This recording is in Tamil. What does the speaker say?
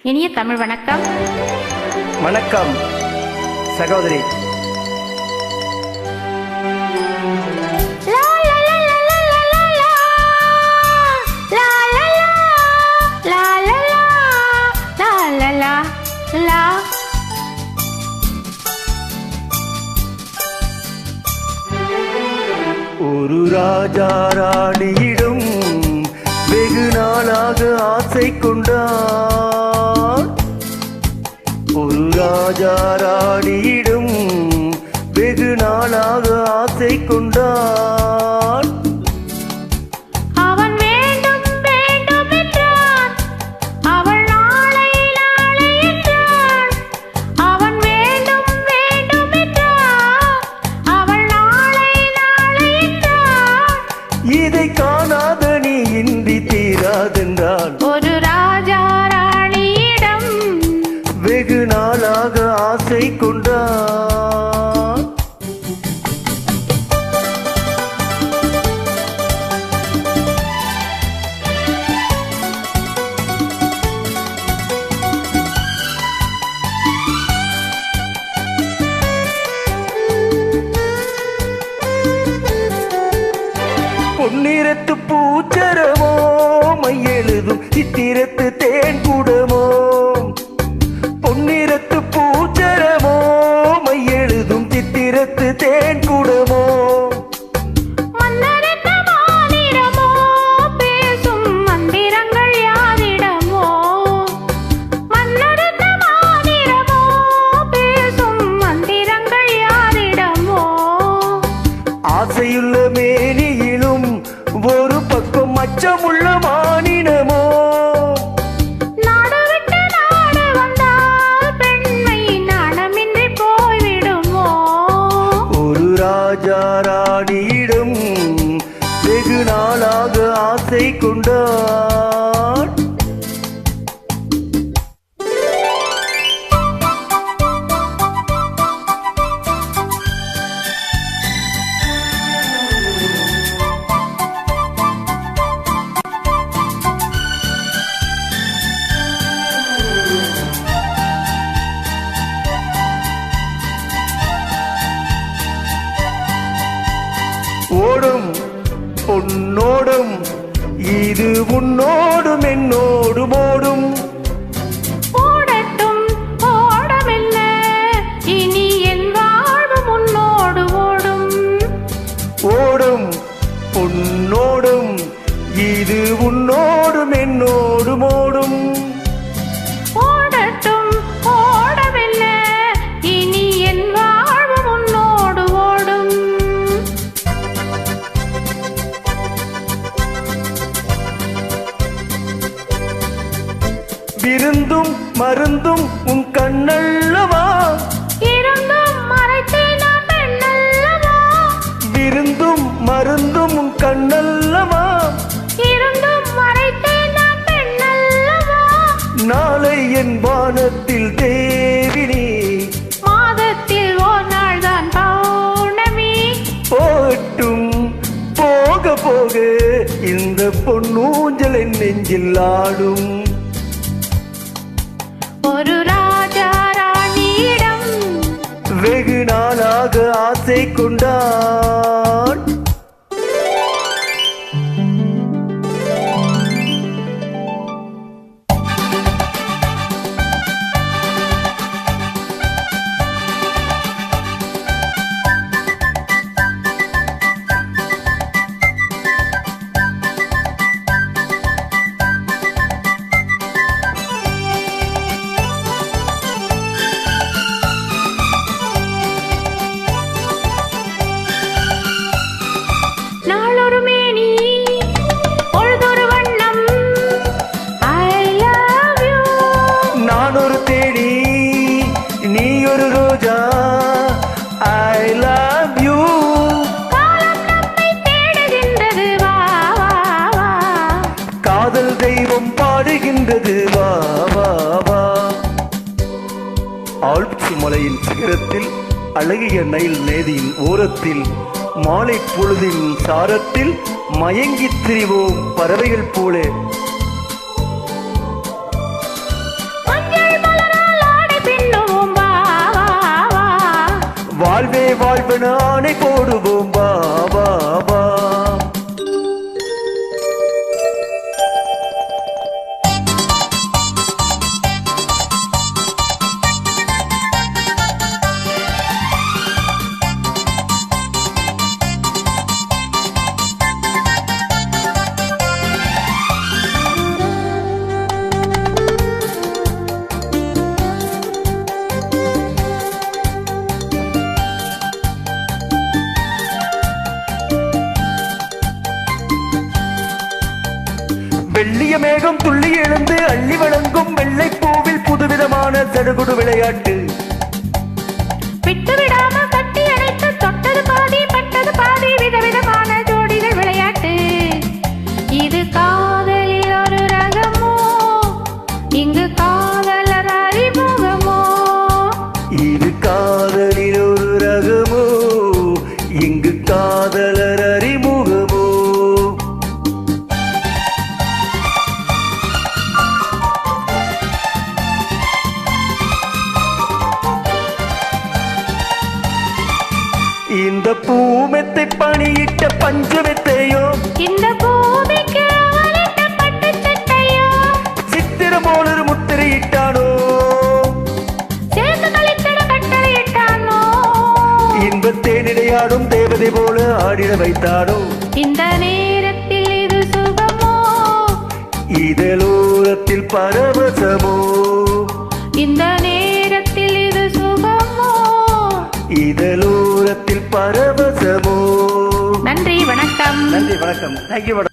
இனிய தமிழ் வணக்கம். வணக்கம் சகோதரி. ஒரு ராஜா ராணியிடம் வெகு நாளாக ஆசை கொண்டார். ஒரு ராஜா ராணியிடம் வெகு நாளாக ஆசை கொண்டார். அவன் வேண்டும் வேண்டும் என்றான், அவள் நாளை நாளை என்றாள். அவன் வேண்டும் வேண்டும் என்றான், அவள் நாளை நாளை என்றாள். இதை காணாத நீ இன்றி தீராதென்றால் ஒரு ராஜா ராணியிடம் வெகு நாளாக ஆசை கொண்டார். பொன்னிறத்து பூச்சரமோ மையெழுதும் சித்திரத்து தேன் கூடமோ. பொன்னிறத்து பூச்சரமோ மையெழுதும் சித்திரத்து தேன் கூடமோ. மன்னரென்ன மாநிறமோ பேசும் மந்திரங்கள் யாரிடமோ. மன்னரென்ன மாநிறமோ பேசும் மந்திரங்கள் யாரிடமோ. ஆசையுள்ள மேனியிலும் ஒரு பக்கம் அச்சமுள்ள மானினமோ. நாடு விட்டு நாடு வந்தால் பெண்மை நாணமின்றி போய்விடுமோ. ஒரு ராஜா ராணியிடம் வெகு நாளாக ஆசை கொண்டார். ஓடும் பொன்னோடும் இது உன்னோடும் என்னோடும் ஓடும். ஓடட்டும் ஓடமெல்ல இனி என் வாழ்வு முன்னோடு ஓடும். ஓடும் பொன்னோடும் இது உன்னோடும் என்னோடும் ஓடும். ஓடட்டும் ஓடமெல்ல இனி என் வாழ்வு முன்னோடு ஓடும். விருந்தும் மருந்தும் உன் கண்ணல்லவா. இருந்தும் மறைத்தே நான் பெண்ணல்லவா. விருந்தும் மருந்தும் உன் கண்ணல்லவா. இருந்தும் மறைத்தே நான் பெண்ணல்லவா. நாளை என் வானத்தில் தேவினி மாதத்தில் ஓர் நாள் தான் பௌர்ணமி. போட்டும் போக போக இந்த பொன்னூஞ்சல் என் நெஞ்சில் ஆடும். ஒரு ராஜா ராணியிடம் வெகு நாளாக ஆசை கொண்டான். நாளொரு மேனி பொழுதொரு வண்ணம். I love you. நான் ஒரு தேடி நீ ஒரு ரோஜா. I love you. காலம் நம்மை தேடுகின்றது வா வா வா. காதல் தெய்வம் பாடுகின்றது வா வா வா. ஆல்ப்ஸ் மலையின் சிகரத்தில் அழகிய நைல் நேதியின் ஓரத்தில் மாலை பொழுதின் சாரத்தில் மயங்கித் திரிவோம் பறவைகள் போல. ஆ வாழ்வென ஆணை போடுவோம் வா வா வா. வெள்ளிய மேகம் துள்ளி எழுந்து அள்ளி வழங்கும் வெள்ளை பூவில் புதுவிதமான சடுகுடு விளையாட்டு. விட்டு விடாம கட்டி அணைத்து தொட்டது பாதி பட்டது பாதி விதவிதமான ஜோடிகள் விளையாட்டு. இது காதலில் ஒரு ரகமோ, இங்கு காதலர் அறிமுகமோ. இது காதலில் ஒரு ரகமோ, இங்கு காதலர் அறிமுகமோ. இந்த பூமெத்தை பணியிட்ட பஞ்சமெத்தையோ, இந்த பூமிக்கு அவளிட்ட பட்டு சட்டையோ, சித்திரம் போல ஒரு முத்திரையிட்டானோ, சேர்த்து கழித்திட கட்டளையிட்டானோ. இன்பத் தேனிடையாடும் தேவதை போல ஆடிட வைத்தானோ. இந்த நேரத்தில் இது சுகமோ, இதழோரத்தில் பரவசமோ. இந்த நேரத்தில் இது சுகமோ. இதழோரத்தில் பரவசமோ. நன்றி வணக்கம். நன்றி வணக்கம். Thank you madam.